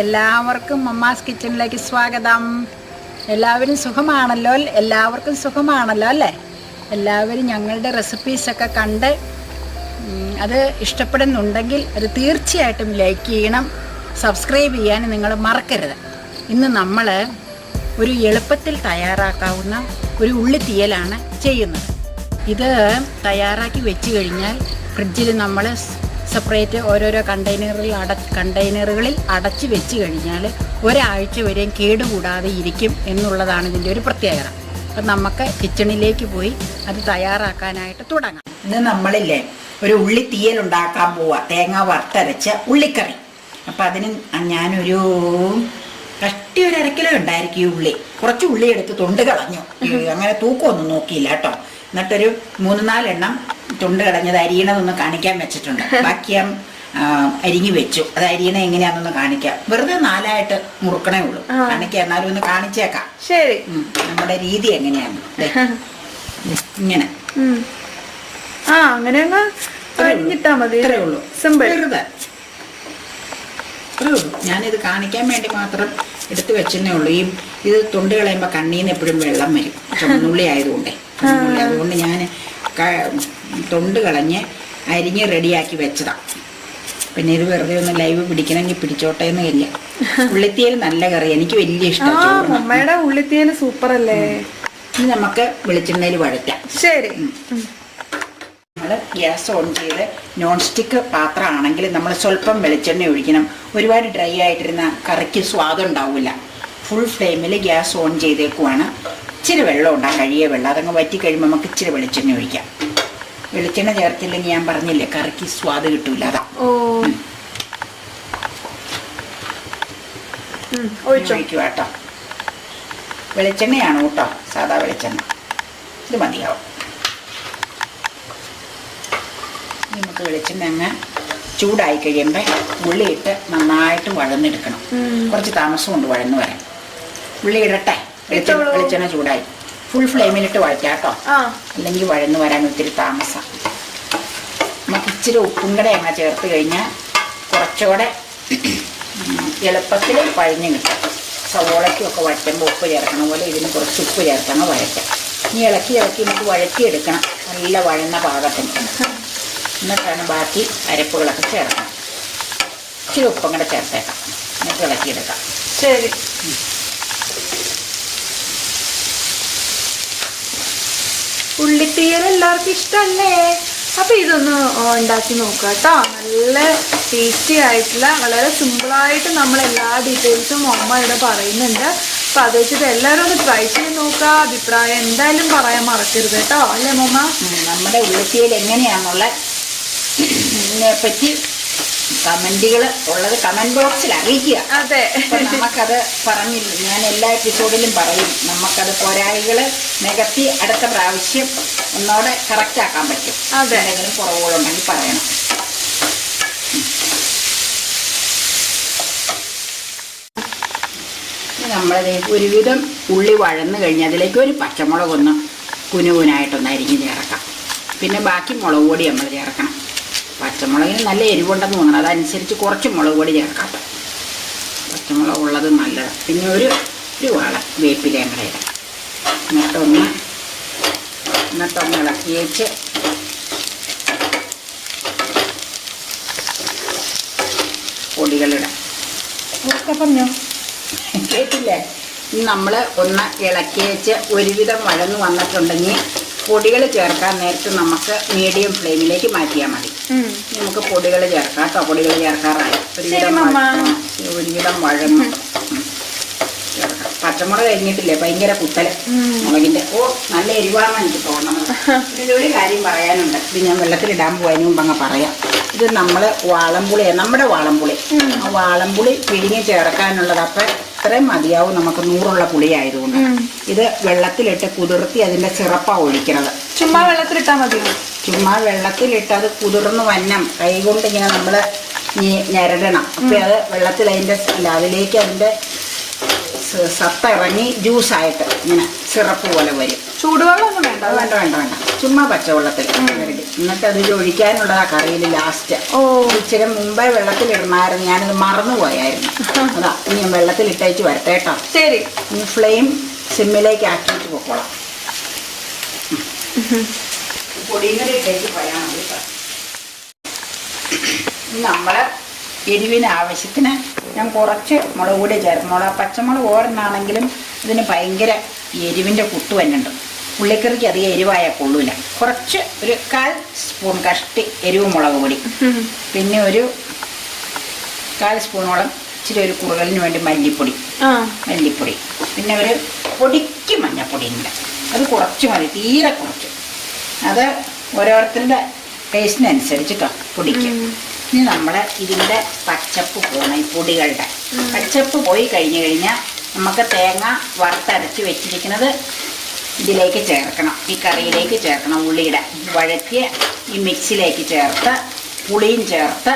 എല്ലാവർക്കും മമ്മാസ് കിച്ചണിലേക്ക് സ്വാഗതം. എല്ലാവരും സുഖമാണല്ലോ? എല്ലാവർക്കും സുഖമാണല്ലോ അല്ലേ? എല്ലാവരും ഞങ്ങളുടെ റെസിപ്പീസൊക്കെ കണ്ട് അത് ഇഷ്ടപ്പെടുന്നുണ്ടെങ്കിൽ അത് തീർച്ചയായിട്ടും ലൈക്ക് ചെയ്യണം, സബ്സ്ക്രൈബ് ചെയ്യാൻ നിങ്ങൾ മറക്കരുത്. ഇന്ന് നമ്മൾ ഒരു എളുപ്പത്തിൽ തയ്യാറാക്കാവുന്ന ഒരു ഉള്ളിത്തീയലാണ് ചെയ്യുന്നത്. ഇത് തയ്യാറാക്കി വെച്ച് കഴിഞ്ഞാൽ ഫ്രിഡ്ജിൽ നമ്മൾ സെപ്പറേറ്റ് ഓരോരോ കണ്ടെയ്നറുകളിൽ അടച്ച് വെച്ച് കഴിഞ്ഞാൽ ഒരാഴ്ച വരെയും കേടുകൂടാതെ ഇരിക്കും എന്നുള്ളതാണ് ഇതിൻ്റെ ഒരു പ്രത്യേകത. അപ്പം നമുക്ക് കിച്ചണിലേക്ക് പോയി അത് തയ്യാറാക്കാനായിട്ട് തുടങ്ങാം. ഇത് നമ്മളില്ലേ ഒരു ഉള്ളിത്തീയൽ ഉണ്ടാക്കാൻ പോവുക, തേങ്ങ വറുത്തരച്ച ഉള്ളിക്കറി. അപ്പം അതിന് ഞാനൊരു കഷ്ടി ഒരു 1/2 കിലോ ഉണ്ടായിരിക്കും ഈ ഉള്ളി. കുറച്ച് ഉള്ളി എടുത്ത് തൊണ്ട് കളഞ്ഞു, അങ്ങനെ തൂക്കമൊന്നും നോക്കിയില്ല കേട്ടോ. എന്നിട്ടൊരു 3-4 എണ്ണം തൊണ്ട് കളഞ്ഞത് അരിയണതൊന്ന് കാണിക്കാൻ വെച്ചിട്ടുണ്ട്. ബാക്കി അരിഞ്ഞു വെച്ചു. അത് അരിയണ എങ്ങനെയാണെന്നൊന്ന് കാണിക്കാം. വെറുതെ 4ആയിട്ട് മുറുക്കണേ ഉള്ളൂ. കാണിക്കാം, എന്നാലും ഒന്ന് കാണിച്ചേക്കാം. ശരി, നമ്മുടെ രീതി എങ്ങനെയാണ്. ഇങ്ങനെ ഇത്രേ ഉള്ളൂ. വെറുതെ ഞാനിത് കാണിക്കാൻ വേണ്ടി മാത്രം എടുത്തു വെച്ചേ ഉള്ളൂ. ഇത് തൊണ്ട് കളയുമ്പോൾ കണ്ണീന്ന് എപ്പോഴും വെള്ളം വരും, ചുമന്നുള്ളി ആയതുകൊണ്ടേ. അതുകൊണ്ട് ഞാൻ തൊണ്ട് കളഞ്ഞ് അരിഞ്ഞ് റെഡിയാക്കി വെച്ചതാണ്. പിന്നെ ഇത് വെറുതെ ഒന്ന് ലൈവ് പിടിക്കണമെങ്കിൽ പിടിച്ചോട്ടെ എന്ന് കരുതിയ. ഉള്ളിത്തീയൽ നല്ല കറി, എനിക്ക് വലിയ ഇഷ്ടമാണ്. അമ്മയുടെ ഉള്ളിത്തീയൽ സൂപ്പർ അല്ലേ? ഇനി നമുക്ക് വെളിച്ചെണ്ണയിൽ വഴറ്റാം. ശരി, നമ്മൾ ഗ്യാസ് ഓൺ ചെയ്ത് നോൺ സ്റ്റിക്ക് പാത്രമാണെങ്കിൽ നമ്മൾ സ്വല്പം വെളിച്ചെണ്ണ ഒഴിക്കണം. ഒരുപാട് ഡ്രൈ ആയിട്ടിരുന്ന കറിക്ക് സ്വാദം ഉണ്ടാവില്ല. ഫുൾ ഫ്ലെയിമിൽ ഗ്യാസ് ഓൺ ചെയ്തേക്കുവാണ്. ഇച്ചിരി വെള്ളം ഉണ്ടാകും, കഴിയ വെള്ളം. അതങ്ങ് വറ്റി കഴിയുമ്പോൾ നമുക്ക് ഇച്ചിരി വെളിച്ചെണ്ണ ഒഴിക്കാം. വെളിച്ചെണ്ണ ചേർത്തില്ലെങ്കിൽ ഞാൻ പറഞ്ഞില്ലേ കറിക്ക് സ്വാദ് കിട്ടൂല. അതാ ഒഴിക്കുക കേട്ടോ. വെളിച്ചെണ്ണയാണ് കേട്ടോ, സാധാ വെളിച്ചെണ്ണ. ഇത് മതിയാവും. നമുക്ക് വെളിച്ചെണ്ണ അങ്ങ് ചൂടായി കഴിയുമ്പോൾ ഉള്ളിയിട്ട് നന്നായിട്ട് വഴന്നെടുക്കണം. കുറച്ച് താമസമുണ്ട് വഴന്ന് വരാൻ. ഉള്ളി ഇടട്ടെ. വെളിച്ചെണ്ണ ചൂടായി. ഫുൾ ഫ്ലെയിമിലിട്ട് വഴറ്റാം കേട്ടോ, അല്ലെങ്കിൽ വഴന്ന് വരാൻ ഒത്തിരി താമസം. നമുക്ക് ഇച്ചിരി ഉപ്പും കൂടെ അങ്ങ് ചേർത്ത് കഴിഞ്ഞാൽ കുറച്ചുകൂടെ എളുപ്പത്തിൽ വഴഞ്ഞ് കിട്ടും. സവോളയ്ക്കൊക്കെ വഴറ്റുമ്പോൾ ഉപ്പ് ചേർക്കണ പോലെ ഇതിന് കുറച്ച് ഉപ്പ് ചേർക്കണം, വഴറ്റാം. ഇനി ഇളക്കി നമുക്ക് വഴറ്റിയെടുക്കണം നല്ല വഴന്ന പാകത്തിന്. എന്നിട്ടാണ് ബാക്കി അരപ്പുകളൊക്കെ ചേർക്കണം. ഇച്ചിരി ഉപ്പും കൂടെ ചേർത്തേക്കാം, എന്നിട്ട് ഇളക്കിയെടുക്കാം. ശരി, ഉള്ളിത്തീയൽ എല്ലാവർക്കും ഇഷ്ടമല്ലേ? അപ്പൊ ഇതൊന്ന് ഉണ്ടാക്കി നോക്കുക കേട്ടോ. നല്ല ടേസ്റ്റി ആയിട്ടുള്ള, വളരെ സിമ്പിളായിട്ട് നമ്മൾ എല്ലാ ഡീറ്റെയിൽസും അമ്മ ഇവിടെ പറയുന്നുണ്ട്. അപ്പൊ അത് വെച്ചിട്ട് എല്ലാവരും ഒന്ന് ട്രൈ ചെയ്ത് നോക്കുക. അഭിപ്രായം എന്തായാലും പറയാൻ മറക്കരുത് കേട്ടോ. അല്ലേ മോമ്മ? നമ്മുടെ ഉള്ളിത്തീയൽ എങ്ങനെയാണെന്നുള്ള പറ്റി കമന്റുകൾ ഉള്ളത് കമന്റ് ബോക്സിൽ അറിയിക്കുക. അതെ, നമുക്കത് പറഞ്ഞില്ല, ഞാൻ എല്ലാ എപ്പിസോഡിലും പറയും. നമുക്കത് പോരായികൾ നികത്തി അടുത്ത പ്രാവശ്യം ഒന്നോടെ കറക്റ്റ് ആക്കാൻ പറ്റും. എന്തെങ്കിലും കുറവുകളുണ്ടെങ്കിൽ പറയണം. നമ്മളത് ഒരുവിധം ഉള്ളി വഴന്ന് കഴിഞ്ഞ് അതിലേക്ക് ഒരു പച്ചമുളകൊന്ന് കുനുകുനായിട്ടൊന്ന് അരിഞ്ഞ് ചേർക്കാം. പിന്നെ ബാക്കി മുളക് പൊടി നമ്മൾ ചേർക്കണം. പച്ചമുളകിന് നല്ല എരിവുണ്ടെന്ന് തോന്നണം, അതനുസരിച്ച് കുറച്ച് മുളക് പൊടി ചേർക്കാം. പച്ചമുളക് ഉള്ളത് നല്ലത്. പിന്നെ ഒരു വാള വേപ്പിലയും കൂടെ ഇടാം. എന്നിട്ടൊന്ന് ഇളക്കി വെച്ച് പൊടികളിടാം. പറഞ്ഞോ, കേട്ടില്ലേ? നമ്മൾ ഒന്ന് ഇളക്കി വെച്ച് ഒരുവിധം വഴന്ന് വന്നിട്ടുണ്ടെങ്കിൽ പൊടികൾ ചേർക്കാൻ നേരത്ത് നമുക്ക് മീഡിയം ഫ്ലെയിമിലേക്ക് മാറ്റിയാൽ മതി. നമുക്ക് പൊടികൾ ചേർക്കാം കേട്ടോ. പൊടികൾ ചേർക്കാറായി. ഒരുവിധം വഴന്ന് ചേർക്കാം. പച്ചമുളക് കഴിഞ്ഞിട്ടില്ലേ, ഭയങ്കര കുത്തൽ മുളകിൻ്റെ. നല്ല എരിവാണെന്ന് എനിക്ക് തോന്നുന്നത്. ഇതിലൊരു കാര്യം പറയാനുണ്ട്, ഇത് ഞാൻ വെള്ളത്തിലിടാൻ പോയതിന് മുമ്പ് അങ്ങ് പറയാം. ഇത് നമ്മൾ വാളംപുളിയാണ്, നമ്മുടെ വാളംപുളി. ആ വാളംപുളി പിഴിഞ്ഞ് ചേർക്കാനുള്ളത്. അപ്പം ഇത്രയും മതിയാവും നമുക്ക് 100 പുളി ആയതുകൊണ്ട്. ഇത് വെള്ളത്തിലിട്ട് കുതിർത്തി അതിൻ്റെ സിറപ്പാണ് ഒഴിക്കണത്. ചുമ്മാ വെള്ളത്തിലിട്ടാൽ മതിയോ? ചുമ്മാ വെള്ളത്തിലിട്ട് അത് കുതിർന്ന് വന്നം കൈകൊണ്ട് ഇങ്ങനെ നമ്മൾ ഞെരടണം. അപ്പം അത് വെള്ളത്തിൽ അതിലേക്ക് അതിൻ്റെ സത്ത ഇറങ്ങി ജ്യൂസായിട്ട് ഇങ്ങനെ സിറപ്പ് പോലെ വരും. ചൂടുവെള്ളം ഒന്നും വേണ്ട? വേണ്ട വേണ്ട വേണ്ട ചുമ്മാ പച്ചവെള്ളത്തിൽ ഞെരടി. എന്നിട്ട് അതിൽ ഒഴിക്കാനുള്ളതാ കറിയിൽ ലാസ്റ്റ്. ഇച്ചിരി മുമ്പേ വെള്ളത്തിലിടണമായിരുന്നു, ഞാനത് മറന്നുപോയായിരുന്നു. അതാ ഇനി ഞാൻ വെള്ളത്തിലിട്ടേച്ച് വരട്ടെ കേട്ടോ. ശരി. ഇനി ഫ്ലെയിം സിമ്മിലേക്ക് ആക്കിയിട്ട് പൊക്കോളാം. പൊടിയും കൂടി ഇട്ടേച്ച് പോയാൽ മതി കേട്ടോ. നമ്മൾ എരിവിന് ആവശ്യത്തിന് ഞാൻ കുറച്ച് മുളക് പൊടി ചേർക്കും. പച്ചമുളക് ഓരനാണെങ്കിലും ഇതിന് ഭയങ്കര എരിവിൻ്റെ കുത്തു തന്നെയുണ്ട്. ഉള്ളിക്കറിക്ക് അധികം എരിവായാൽ കൊള്ളൂല. കുറച്ച് ഒരു 1/4 സ്പൂൺ കഷ്ടി എരിവ് മുളക് പൊടി, പിന്നെ ഒരു 1/4 സ്പൂണോളം ഇച്ചിരി ഒരു കുറുകലിന് വേണ്ടി മല്ലിപ്പൊടി, പിന്നെ ഒരു പൊടിക്ക് മഞ്ഞപ്പൊടി ഉണ്ട്, അത് കുറച്ച് മതി, തീരെ കുറച്ച്. അത് ഓരോരുത്തരുടെ ടേസ്റ്റിനനുസരിച്ചിട്ടോ പൊടിക്ക്. ഇനി നമ്മൾ ഇതിൻ്റെ പച്ചപ്പ് പോകണം. ഈ പൊടികളുടെ പച്ചപ്പ് പോയി കഴിഞ്ഞാൽ നമുക്ക് തേങ്ങ വറുത്തരച്ച് വെച്ചിരിക്കുന്നത് ഇതിലേക്ക് ചേർക്കണം, ഈ കറിയിലേക്ക് ചേർക്കണം. ഉള്ളിയുടെ വഴറ്റിയ ഈ മിക്സിയിലേക്ക് ചേർത്ത് പുളിയും ചേർത്ത്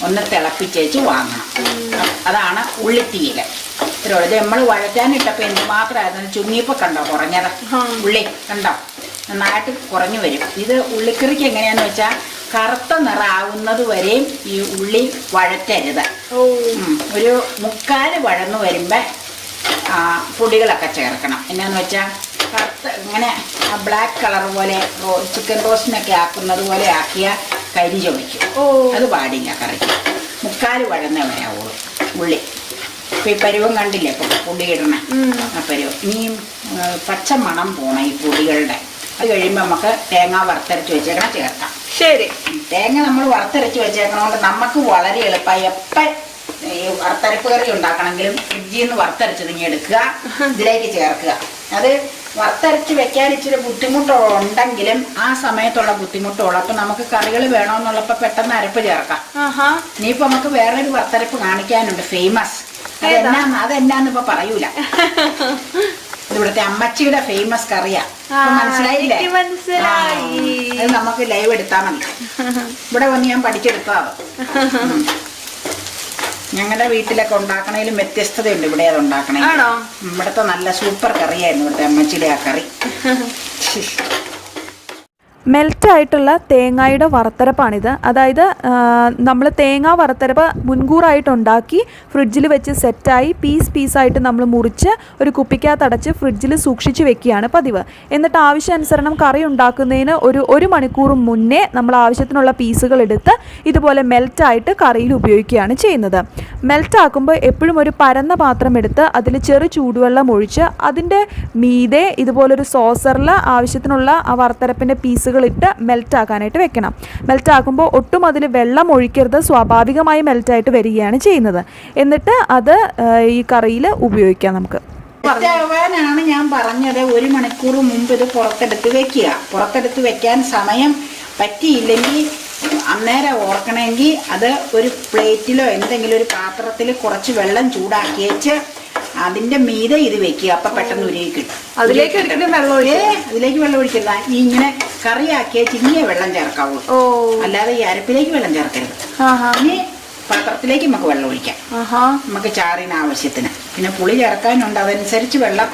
ഒന്ന് തിളപ്പിച്ചേച്ച് വാങ്ങണം. അതാണ് ഉള്ളിത്തീയിൽ. ഇത് നമ്മൾ വഴറ്റാനിട്ടപ്പോൾ എന്തുമാത്രമായിരുന്നു ചുങ്ങിയപ്പോൾ കണ്ടോ കുറഞ്ഞത്. ഉള്ളി കണ്ടോ നന്നായിട്ട് കുറഞ്ഞു വരും. ഇത് ഉള്ളിക്കറിക്ക് എങ്ങനെയാന്ന് വെച്ചാൽ കറുത്ത നിറാവുന്നത് വരെയും ഈ ഉള്ളി വഴറ്റരുത്. ഒരു 1/4 വഴന്നു വരുമ്പോൾ പൊടികളൊക്കെ ചേർക്കണം. എന്നാന്ന് വെച്ചാൽ കറുത്ത ഇങ്ങനെ ബ്ലാക്ക് കളർ പോലെ ചിക്കൻ റോസ്റ്റിനൊക്കെ ആക്കുന്നത് പോലെ ആക്കിയാൽ കരിഞ്ഞു വയ്ക്കും. അത് പാടില്ല കറിക്ക്. 1/4 വഴന്നേ വരാവുള്ളൂ ഉള്ളി. ഇപ്പം ഈ പരുവം കണ്ടില്ലേ ഇപ്പം പൊടി ഇടണേ ആ പരുവം. ഇനിയും പച്ച മണം പോണം ഈ പൊടികളുടെ. അത് കഴിയുമ്പോൾ നമുക്ക് തേങ്ങ വറുത്തരച്ച് വെച്ചേക്കണം ചേർക്കാം. ശരി. തേങ്ങ നമ്മൾ വറുത്തരച്ച് വെച്ചേക്കണോണ്ട് നമുക്ക് വളരെ എളുപ്പമായി. എപ്പം ഈ വറുത്തരപ്പ് കറി ഉണ്ടാക്കണമെങ്കിലും ഫ്രിഡ്ജിൽ നിന്ന് വറുത്തരച്ചത് ഇങ്ങനെ എടുക്കുക, ഇതിലേക്ക് ചേർക്കുക. അത് വറുത്തരച്ച് വെക്കാൻ ഇച്ചിരി ബുദ്ധിമുട്ടുണ്ടെങ്കിലും ആ സമയത്തുള്ള ബുദ്ധിമുട്ടുള്ളൂ. അപ്പം നമുക്ക് കറികൾ വേണമെന്നുള്ളപ്പോൾ പെട്ടെന്ന് അരപ്പ് ചേർക്കാം. ഇനിയിപ്പോൾ നമുക്ക് വേറൊരു വറുത്തരപ്പ് കാണിക്കാനുണ്ട്, ഫേമസ്. അതെന്നാന്ന് ഇപ്പൊ പറയൂല. ഇവിടുത്തെ അമ്മച്ചിയുടെ ഫേമസ് കറിയാ. മനസ്സിലായില്ലേ? അത് നമുക്ക് ലൈവ് എടുത്താൽ മതി. ഇവിടെ വന്ന് ഞാൻ പഠിച്ചെടുത്താ. ഞങ്ങളുടെ വീട്ടിലൊക്കെ ഉണ്ടാക്കണേലും വ്യത്യസ്തതയുണ്ട് ഇവിടെ അത് ഉണ്ടാക്കണേ. ഇവിടുത്തെ നല്ല സൂപ്പർ കറിയായിരുന്നു ഇവിടുത്തെ അമ്മച്ചിയുടെ ആ കറി. മെൽറ്റായിട്ടുള്ള തേങ്ങയുടെ വറുത്തരപ്പാണിത്. അതായത് നമ്മൾ തേങ്ങ വറുത്തരപ്പ് മുൻകൂറായിട്ടുണ്ടാക്കി ഫ്രിഡ്ജിൽ വെച്ച് സെറ്റായി പീസായിട്ട് നമ്മൾ മുറിച്ച് ഒരു കുപ്പിക്കകത്തടച്ച് ഫ്രിഡ്ജിൽ സൂക്ഷിച്ച് വെക്കുകയാണ് പതിവ്. എന്നിട്ട് ആവശ്യാനുസരണം കറി ഉണ്ടാക്കുന്നതിന് ഒരു മണിക്കൂർ മുന്നേ നമ്മൾ ആവശ്യത്തിനുള്ള പീസുകൾ എടുത്ത് ഇതുപോലെ മെൽറ്റായിട്ട് കറിയിൽ ഉപയോഗിക്കുകയാണ് ചെയ്യുന്നത്. മെൽറ്റാക്കുമ്പോൾ എപ്പോഴും ഒരു പരന്ന പാത്രം എടുത്ത് അതിൽ ചെറു ചൂടുവെള്ളം ഒഴിച്ച് അതിൻ്റെ മീതെ ഇതുപോലൊരു സോസറിൽ ആവശ്യത്തിനുള്ള ആ വറുത്തരപ്പിൻ്റെ പീസുകൾ ഇട്ട് മെൽറ്റാക്കാനായിട്ട് വെക്കണം. മെൽറ്റാക്കുമ്പോൾ ഒട്ടും അതിൽ വെള്ളം ഒഴിക്കരുത്, സ്വാഭാവികമായി മെൽറ്റായിട്ട് വരികയാണ് ചെയ്യുന്നത്. എന്നിട്ട് അത് ഈ കറിയിൽ ഉപയോഗിക്കാം നമുക്ക്. ാണ് ഞാൻ പറഞ്ഞത്. 1 മണിക്കൂർ മുമ്പ് ഇത് പുറത്തെടുത്ത് വെക്കുക. പുറത്തെടുത്ത് വെക്കാൻ സമയം പറ്റിയില്ലെങ്കിൽ അന്നേരം ഓർക്കണമെങ്കിൽ അത് ഒരു പ്ലേറ്റിലോ എന്തെങ്കിലും ഒരു പാത്രത്തിൽ കുറച്ച് വെള്ളം ചൂടാക്കി വെച്ച് അതിന്റെ മീതെ ഇത് വെക്കുക. അപ്പൊ പെട്ടെന്ന് ഉരുകി കിട്ടും. അതിലേക്ക് വെള്ളം ഒഴിക്കരുത്. ഈ ഇങ്ങനെ കറിയാക്കിയ ചിന്നിയ വെള്ളം ചേർക്കാവുള്ളൂ, അല്ലാതെ ഈ അരപ്പിലേക്ക് വെള്ളം ചേർക്കരുത്. ഇനി പാത്രത്തിലേക്ക് നമുക്ക് വെള്ളം ഒഴിക്കാം, നമുക്ക് ചാറിന് ആവശ്യത്തിന്. പിന്നെ പുളി ചേർക്കാനുണ്ട്, അതനുസരിച്ച് വെള്ളം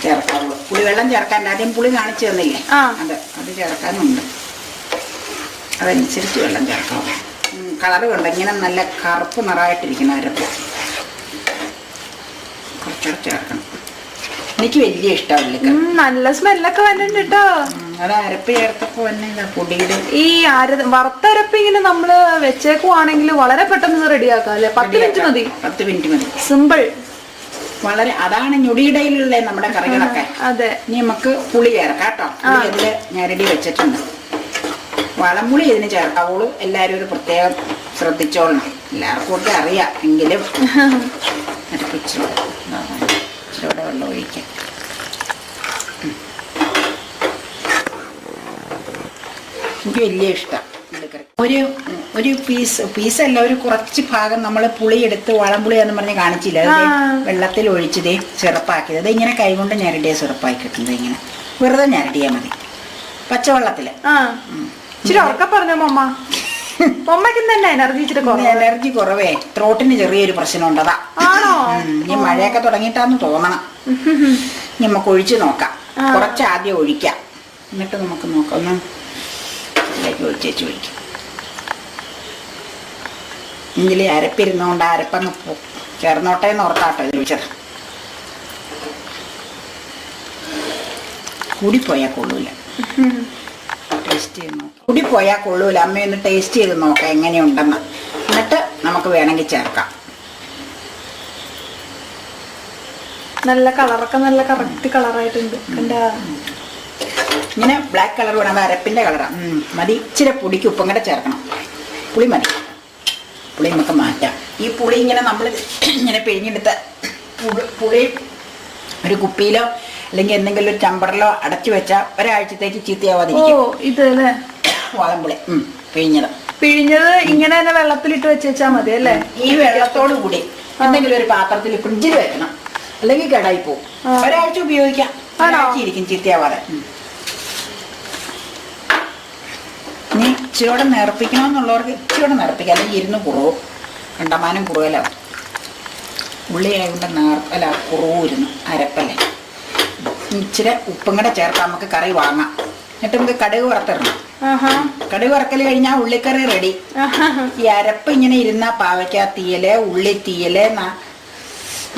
ചേർക്കാവുള്ളൂ. പുളി വെള്ളം ചേർക്കാൻ ആദ്യം പുളി കാണിച്ചു തന്നില്ലേ, അത് ചേർക്കാനുണ്ട്, അതനുസരിച്ച് വെള്ളം ചേർക്കാവുള്ളൂ. കളറ് കണ്ട ഇങ്ങനെ നല്ല കറുപ്പ് നിറമായിട്ടിരിക്കുന്ന അരപ്പ് കുറച്ചുകൂടെ ചേർക്കണം. എനിക്ക് വലിയ ഇഷ്ടമില്ല. നല്ല സ്മെല്ലൊക്കെ വരുന്നുണ്ട് കേട്ടോ. അത് അരപ്പ് ചേർത്തപ്പോ തന്നെ പൊടിയുടെ ഈ വറുത്തരപ്പ് ഇങ്ങനെ നമ്മള് വെച്ചേക്കുവാണെങ്കിൽ വളരെ പെട്ടെന്ന് റെഡിയാക്കാം അല്ലെ? 10 മിനിറ്റ് മതി. 10 മിനിറ്റ് മതി. സിമ്പിൾ. വളരെ അതാണ് ഞൊടിയിടയിലുള്ള നമ്മുടെ കറികളൊക്കെ. അതെ. ഇനി നമുക്ക് പുളി ചേർക്കാം കേട്ടോ. പുളി ഇതില് ഞരടി വെച്ചിട്ടുണ്ട്. വളംപുളി ഇതിന് ചേർക്കാവുള്ളൂ. എല്ലാവരും ഒരു പ്രത്യേകം ശ്രദ്ധിച്ചോളണം. എല്ലാവർക്കും ഒക്കെ അറിയാം, എങ്കിലും ഇച്ചിരി വെള്ളം ഒഴിക്കാം. എനിക്ക് വലിയ ഇഷ്ടം. ഒരു പീസല്ല, ഒരു കുറച്ച് ഭാഗം നമ്മൾ പുളി എടുത്ത് വളംപുളി എന്ന് പറഞ്ഞ് കാണിച്ചില്ല, അത് വെള്ളത്തിൽ ഒഴിച്ചതേ സിറപ്പാക്കിയത്. അത് ഇങ്ങനെ കൈകൊണ്ട് ഞരടിയ സിറപ്പാക്കി കിട്ടുന്നത്. ഇങ്ങനെ വെറുതെ ഞരടിയാൽ മതി പച്ചവെള്ളത്തില്. പറഞ്ഞോ മമ്മ, എനർജി കുറവേ, ത്രോട്ടിന് ചെറിയൊരു പ്രശ്നമുണ്ട്. അതാ ഇനി മഴയൊക്കെ തുടങ്ങിയിട്ടാന്ന് തോന്നണം. നമുക്ക് ഒഴിച്ചു നോക്കാം. കുറച്ച് ആദ്യം ഒഴിക്കാം, എന്നിട്ട് നമുക്ക് നോക്കാം. ഒന്ന് ഇതിലേക്ക് ഒഴിച്ചേച്ച് ഒഴിക്കും. എങ്കിൽ അരപ്പിരുന്നുകൊണ്ട് അരപ്പങ്ങ് ചേർന്നോട്ടെ എന്ന് ഓർത്താട്ടോ ഇത് ഒഴിച്ചത്. കൂടിപ്പോയാൽ കൊള്ളൂല. ടേസ്റ്റ് ചെയ്ത് നോക്കാം. കൂടിപ്പോയാൽ കൊള്ളൂല. അമ്മയൊന്ന് ടേസ്റ്റ് ചെയ്ത് നോക്കാം എങ്ങനെയുണ്ടെന്ന്. എന്നിട്ട് നമുക്ക് വേണമെങ്കിൽ ചേർക്കാം. നല്ല കളറൊക്കെ നല്ല കറക്റ്റ് കളറായിട്ടുണ്ട്. കണ്ടാ ഇങ്ങനെ ബ്ലാക്ക് കളർ വേണം. അരപ്പിൻ്റെ കളറാണ്. മതി. ഇച്ചിരി പുളിക്ക് ഉപ്പും കൂടെ ചേർക്കണം. പുളി മതി. പുളി നമുക്ക് മാറ്റാം. ഈ പുളി ഇങ്ങനെ നമ്മൾ ഇങ്ങനെ പിഴിഞ്ഞെടുത്ത് പുളി ഒരു കുപ്പിയിലോ അല്ലെങ്കിൽ എന്തെങ്കിലും ഒരു ചമ്പറിലോ അടച്ചു വെച്ചാൽ ഒരാഴ്ചത്തേക്ക് ചീത്തയാവാതിരിക്കും. വാളംപുളി പിഴിഞ്ഞത് ഇങ്ങനെ തന്നെ വെള്ളത്തിലിട്ട് വെച്ചാൽ മതി അല്ലേ? ഈ വെള്ളത്തോട് കൂടി എന്തെങ്കിലും ഒരു പാത്രത്തിൽ ഫ്രിഡ്ജിൽ വെക്കണം. അല്ലെങ്കിൽ കേടായി പോകും. ഒരാഴ്ച ഉപയോഗിക്കാം. ഒരാഴ്ച ഇരിക്കും ചീത്തയാവാതെ. ഇനി ഇച്ചിരിയോടെ നിറപ്പിക്കണമെന്നുള്ളവർക്ക് ഇച്ചിരിയോടെ നിറപ്പിക്കാം. അല്ലെങ്കിൽ ഇരുന്ന് കുറവും. കണ്ടമാനം കുറുവലാവും. ഉള്ളിയായതുകൊണ്ട് കുറവിരുന്നു അരപ്പല്ലേ. ഇച്ചിരി ഉപ്പും കൂടെ ചേർക്കാം. നമുക്ക് കറി വാങ്ങാം. എന്നിട്ട് നമുക്ക് കടുക് വറുത്തിടണം. കടുക് വറക്കൽ കഴിഞ്ഞാൽ ഉള്ളിക്കറി റെഡി. ഈ അരപ്പ് ഇങ്ങനെ ഇരുന്ന പാവയ്ക്ക തീയല്, ഉള്ളി തീയല്,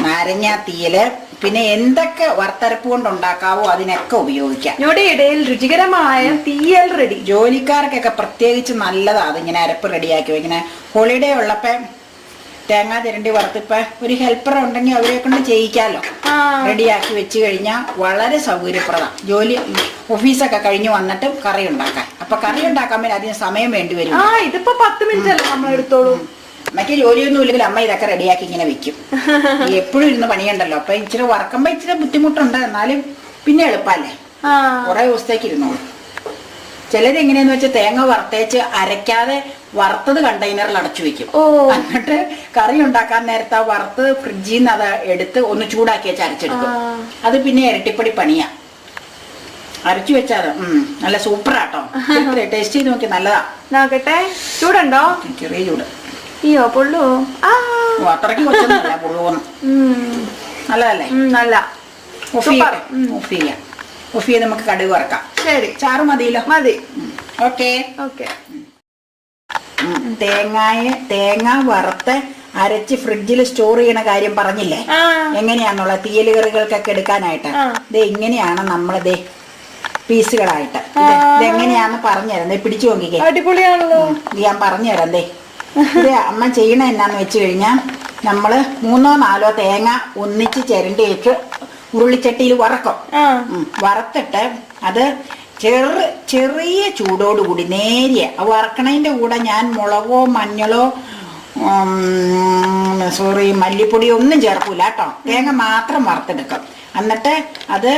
നാരങ്ങ തീയല്, പിന്നെ എന്തൊക്കെ വറുത്തരപ്പ് കൊണ്ട് ഉണ്ടാക്കാവോ അതിനൊക്കെ ഉപയോഗിക്കാം. ഇടയിൽ രുചികരമായ തീയൽ റെഡി. ജോലിക്കാർക്കൊക്കെ പ്രത്യേകിച്ച് നല്ലതാണ് അതിങ്ങനെ അരപ്പ് റെഡിയാക്കി ഇങ്ങനെ ഹോളിഡേ ഉള്ളപ്പോ തേങ്ങ ചിരണ്ടി വറുത്തിപ്പോ ഒരു ഹെൽപ്പർ ഉണ്ടെങ്കിൽ അവരെ കൊണ്ട് ചെയ്യിക്കാമല്ലോ. റെഡിയാക്കി വെച്ച് കഴിഞ്ഞാൽ വളരെ സൗകര്യപ്രദം. ജോലി ഓഫീസൊക്കെ കഴിഞ്ഞ് വന്നിട്ട് കറി ഉണ്ടാക്കാൻ. അപ്പൊ കറി ഉണ്ടാക്കാൻ വേണ്ടി അതിന് സമയം വേണ്ടി വരും. ഇതിപ്പോ 10 മിനിറ്റ് അല്ലേ നമ്മൾ എടുത്തോളൂ. മറ്റേ ജോലിയൊന്നും ഇല്ലെങ്കിൽ അമ്മ ഇതൊക്കെ റെഡിയാക്കി ഇങ്ങനെ വെക്കും. എപ്പോഴും ഇരുന്ന് പണിയുണ്ടല്ലോ. അപ്പൊ ഇച്ചിരി വറക്കുമ്പോ ഇച്ചിരി ബുദ്ധിമുട്ടുണ്ട്. എന്നാലും പിന്നെ എളുപ്പല്ലേ. കുറെ ദിവസത്തേക്ക് ഇരുന്നോളൂ. ചിലരെങ്ങനെയാന്ന് വെച്ചാൽ തേങ്ങ വറുത്തേച്ച് അരയ്ക്കാതെ വറുത്തത് കണ്ടെയ്നറിൽ അടച്ചു വെക്കും. എന്നിട്ട് കറി ഉണ്ടാക്കാൻ നേരത്തെ വറുത്ത് ഫ്രിഡ്ജിൽ നിന്ന് അത് എടുത്ത് ഒന്ന് ചൂടാക്കി വെച്ച് അരച്ചെടുക്കും. അത് പിന്നെ ഇരട്ടിപ്പടി പണിയാ. അരച്ചു വെച്ചാൽ നല്ല സൂപ്പറാട്ടോ. ടേസ്റ്റ് ചെയ്ത് നോക്കി. നല്ലതാ. നോക്കട്ടെ. ചൂടുണ്ടോ? ചെറിയ ചൂട്. അയ്യോ പൊള്ളു. അത്രയ്ക്ക് കൊച്ചൊന്നുമല്ല. പൊള്ളുവോന്ന്. നല്ലതല്ലേ? നല്ല. ഓഫ് ചെയ്യാം. ഓഫ് ചെയ്ത് നമുക്ക് കടുക് വറക്കാം. ശരി. ചാറ് മതിയല്ലോ? മതി. ഓക്കെ. തേങ്ങ വറുത്ത് അരച്ച് ഫ്രിഡ്ജിൽ സ്റ്റോർ ചെയ്യണ കാര്യം പറഞ്ഞില്ലേ? എങ്ങനെയാന്നുള്ള തീയല് കറികൾക്കൊക്കെ എടുക്കാനായിട്ട് ഇത് ഇങ്ങനെയാണ് നമ്മളിതേ പീസുകളായിട്ട്. ഇതെങ്ങനെയാന്ന് പറഞ്ഞുതരാം. പിടിച്ചു നോക്കിക്കേ. അടിപൊളിയാണല്ലോ. ഞാൻ പറഞ്ഞുതരാം. ഇത് അമ്മ ചെയ്യണ എന്നാന്ന് വെച്ച് കഴിഞ്ഞാൽ നമ്മള് 3-4 തേങ്ങ ഒന്നിച്ച് ചിരണ്ടി വെച്ച് ഉരുളിച്ചട്ടിയിൽ വറക്കും. വറുത്തിട്ട് അത് ചെറിയ ചൂടോടുകൂടി നേരിയ വറക്കണതിൻ്റെ കൂടെ ഞാൻ മുളകോ മഞ്ഞളോ മല്ലിപ്പൊടിയോ ഒന്നും ചേർക്കൂല കേട്ടോ. തേങ്ങ മാത്രം വറുത്തെടുക്കും. എന്നിട്ട് അത്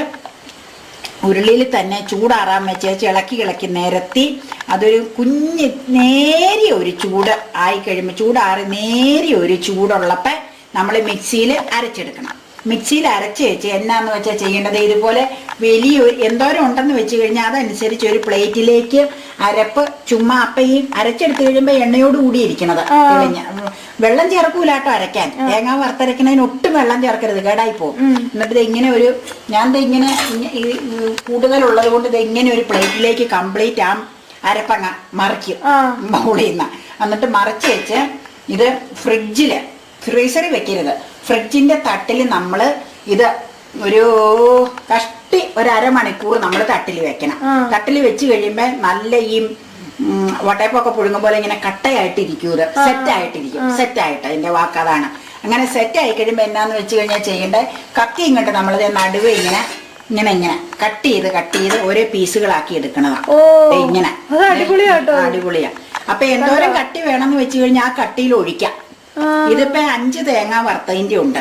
ഉരുളിയിൽ തന്നെ ചൂടാറാൻ വെച്ച് ഇളക്കി നിരത്തി അതൊരു കുഞ്ഞ് നേരിയ ഒരു ചൂട് ആയി കഴിയുമ്പോൾ ചൂടാറി നേരിയ ഒരു ചൂടുള്ളപ്പോൾ നമ്മൾ മിക്സിയിൽ അരച്ചെടുക്കണം. മിക്സിയിൽ അരച്ച് വെച്ച് എന്നാന്ന് വെച്ചാൽ ചെയ്യേണ്ടത് ഇതുപോലെ വലിയൊരു എന്തോരം ഉണ്ടെന്ന് വെച്ച് കഴിഞ്ഞാൽ അതനുസരിച്ച് ഒരു പ്ലേറ്റിലേക്ക് അരപ്പ് ചുമ്മാ അപ്പം ഈ അരച്ചെടുത്ത് കഴിയുമ്പോൾ എണ്ണയോട് കൂടി ഇരിക്കണത് തെളിഞ്ഞ വെള്ളം ചേർക്കൂലാട്ടോ അരയ്ക്കാൻ. തേങ്ങ വറുത്തരയ്ക്കണതിന് ഒട്ടും വെള്ളം ചേർക്കരുത്, കേടായി പോകും. എന്നിട്ട് ഇത് ഇങ്ങനെ ഒരു ഇങ്ങനെ കൂടുതലുള്ളത് കൊണ്ട് ഇത് ഇങ്ങനെ ഒരു പ്ലേറ്റിലേക്ക് കംപ്ലീറ്റ് അരപ്പങ്ങ മറിക്കും ബൗളിൽ നിന്ന്. എന്നിട്ട് മറിച്ച് വെച്ച് ഇത് ഫ്രീസറിൽ വെക്കരുത്. ഫ്രിഡ്ജിന്റെ തട്ടിൽ നമ്മൾ ഇത് ഒരു കഷ്ടി ഒരു അരമണിക്കൂർ നമ്മൾ തട്ടിൽ വെക്കണം. തട്ടിൽ വെച്ച് കഴിയുമ്പോൾ നല്ല ഈ വട്ടയപ്പൊക്കെ പുഴുങ്ങും പോലെ ഇങ്ങനെ കട്ടയായിട്ടിരിക്കും. ഇത് സെറ്റായിട്ട് അതിന്റെ വാക്കതാണ്. അങ്ങനെ സെറ്റായി കഴിയുമ്പോൾ എന്നാന്ന് വെച്ച് കഴിഞ്ഞാൽ ചെയ്യേണ്ടത് കത്തി ഇങ്ങോട്ട് നമ്മളിത് നടുവ് ഇങ്ങനെ കട്ട് ചെയ്ത് ഓരോ പീസുകളാക്കി എടുക്കണതാ. ഇങ്ങനെ അടിപൊളിയാ. അപ്പൊ എന്തോരം കട്ടി വേണമെന്ന് വെച്ച് കഴിഞ്ഞാൽ ആ കട്ടിയിൽ ഒഴിക്കാം. ഇതിപ്പോ 5 തേങ്ങ വറുത്തതിന്റെ ഉണ്ട്.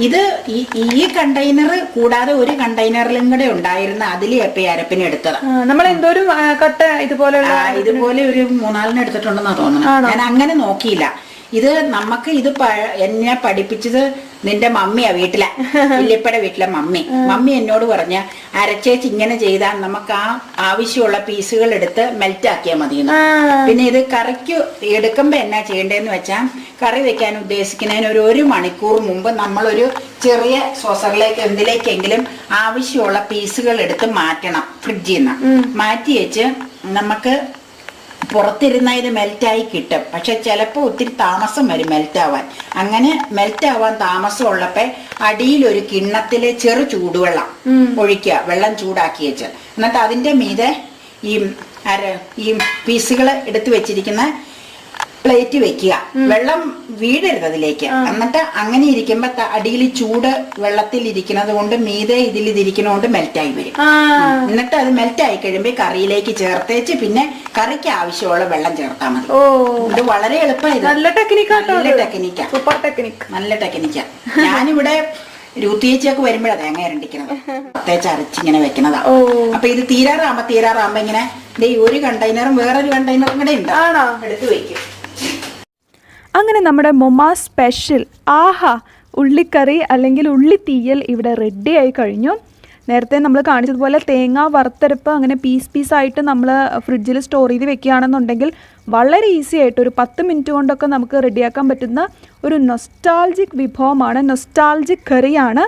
ഇത് ഈ കണ്ടെയ്നർ കൂടാതെ ഒരു കണ്ടെയ്നറിലും കൂടെ ഉണ്ടായിരുന്ന അതില് എപ്പ അരപ്പിന് എടുത്തതാ. നമ്മൾ എന്തോരം കട്ട ഇതുപോലെ ഒരു 3-4 എടുത്തിട്ടുണ്ടെന്നാ തോന്നുന്നത്. ഞാൻ അങ്ങനെ നോക്കിയില്ല. ഇത് നമുക്ക് ഇത് എന്നെ പഠിപ്പിച്ചത് നിന്റെ മമ്മിയാ വീട്ടിലെ വല്യപ്പയുടെ വീട്ടിലെ മമ്മി എന്നോട് പറഞ്ഞ അരച്ചേച്ച് ഇങ്ങനെ ചെയ്താൽ നമുക്ക് ആ ആവശ്യമുള്ള പീസുകൾ എടുത്ത് മെൽറ്റ് ആക്കിയാൽ മതി. പിന്നെ ഇത് കറിക്ക് എടുക്കുമ്പോ എന്നാ ചെയ്യേണ്ടതെന്ന് വെച്ചാൽ കറി വെക്കാൻ ഉദ്ദേശിക്കുന്നതിന് ഒരു മണിക്കൂർ മുമ്പ് നമ്മളൊരു ചെറിയ സോസറിലേക്ക് എന്തിലേക്കെങ്കിലും ആവശ്യമുള്ള പീസുകൾ എടുത്ത് മാറ്റണം. ഫ്രിഡ്ജിൽ നിന്ന് മാറ്റി വെച്ച് നമുക്ക് പുറത്തിരുന്ന ഇത് മെൽറ്റായി കിട്ടും. പക്ഷെ ചിലപ്പോൾ ഒത്തിരി താമസം വരും മെൽറ്റാവാൻ. അങ്ങനെ മെൽറ്റാവാൻ താമസം ഉള്ളപ്പോൾ അടിയിലൊരു കിണ്ണത്തിലെ ചെറു ചൂടുവെള്ളം ഒഴിക്കുക. വെള്ളം ചൂടാക്കി വെച്ച് എന്നിട്ട് അതിൻ്റെ മീതെ ഈ പീസുകൾ എടുത്തു വെച്ചിരിക്കുന്ന പ്ലേറ്റ് വെക്കുക. വെള്ളം വീഴരുത് അതിലേക്ക്. എന്നിട്ട് അങ്ങനെ ഇരിക്കുമ്പോ അടിയിൽ ചൂട് വെള്ളത്തിൽ ഇരിക്കുന്നത് കൊണ്ട് മീതെ ഇതിരിക്കുന്നതുകൊണ്ട് മെൽറ്റായി വരും. എന്നിട്ട് അത് മെൽറ്റായി കഴിയുമ്പോ കറിയിലേക്ക് ചേർത്തേച്ച് പിന്നെ കറിക്ക് ആവശ്യമുള്ള വെള്ളം ചേർത്താൽ മതി. ഇത് വളരെ എളുപ്പമായി. നല്ല ടെക്നിക്കാ. Super technique. നല്ല ടെക്നിക്കാ. ഞാനിവിടെ രൂത്തിയേച്ചൊക്കെ വരുമ്പോഴാണ് തേങ്ങ ഇരണ്ടിക്കുന്നത്. പ്രത്യേകിച്ച് അരച്ചിങ്ങനെ വെക്കുന്നതാ. അപ്പൊ ഇത് തീരാറാകുമ്പോ ഇങ്ങനെ ഒരു കണ്ടെയ്നറും വേറൊരു കണ്ടെയ്നറും കൂടെ ഉണ്ട്, എടുത്ത് വെക്കും. അങ്ങനെ നമ്മുടെ മൊമ സ്പെഷ്യൽ ഉള്ളിക്കറി അല്ലെങ്കിൽ ഉള്ളിത്തീയൽ ഇവിടെ റെഡി ആയി കഴിഞ്ഞു. നേരത്തെ നമ്മൾ കാണിച്ചതുപോലെ തേങ്ങ വറുത്തരപ്പ് അങ്ങനെ പീസായിട്ട് നമ്മൾ ഫ്രിഡ്ജിൽ സ്റ്റോർ ചെയ്ത് വെക്കുകയാണെന്നുണ്ടെങ്കിൽ വളരെ ഈസി ആയിട്ട് ഒരു 10 മിനിറ്റ് കൊണ്ടൊക്കെ നമുക്ക് റെഡിയാക്കാൻ പറ്റുന്ന ഒരു നൊസ്റ്റാൾജിക് വിഭവമാണ്, നൊസ്റ്റാൾജിക് കറിയാണ്.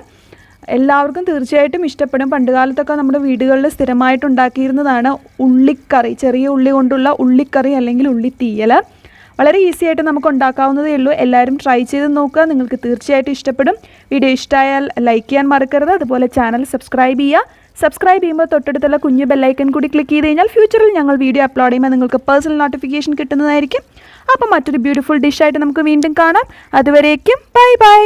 എല്ലാവർക്കും തീർച്ചയായിട്ടും ഇഷ്ടപ്പെടും. പണ്ട് കാലത്തൊക്കെ നമ്മുടെ വീടുകളിൽ സ്ഥിരമായിട്ട് ഉണ്ടാക്കിയിരുന്നതാണ് ഉള്ളിക്കറി, ചെറിയ ഉള്ളി കൊണ്ടുള്ള ഉള്ളിക്കറി അല്ലെങ്കിൽ ഉള്ളിത്തീയൽ. വളരെ ഈസി ആയിട്ട് നമുക്ക് ഉണ്ടാക്കാവുന്നതേ ഉള്ളൂ. എല്ലാവരും ട്രൈ ചെയ്ത് നോക്കുക, നിങ്ങൾക്ക് തീർച്ചയായിട്ടും ഇഷ്ടപ്പെടും. വീഡിയോ ഇഷ്ടമായാൽ ലൈക്ക് ചെയ്യാൻ മറക്കരുത്. അതുപോലെ ചാനൽ സബ്സ്ക്രൈബ് ചെയ്യുക. സബ്സ്ക്രൈബ് ചെയ്യുമ്പോൾ തൊട്ടടുത്തുള്ള കുഞ്ഞു ബെല്ലൈക്കൺ കൂടി ക്ലിക്ക് ചെയ്ത് കഴിഞ്ഞാൽ ഫ്യൂച്ചറിൽ ഞങ്ങൾ വീഡിയോ അപ്ലോഡ് ചെയ്യുമ്പോൾ നിങ്ങൾക്ക് പേഴ്സണൽ നോട്ടിഫിക്കേഷൻ കിട്ടുന്നതായിരിക്കും. അപ്പോൾ മറ്റൊരു ബ്യൂട്ടിഫുൾ ഡിഷായിട്ട് നമുക്ക് വീണ്ടും കാണാം. അതുവരേക്കും ബൈ ബൈ.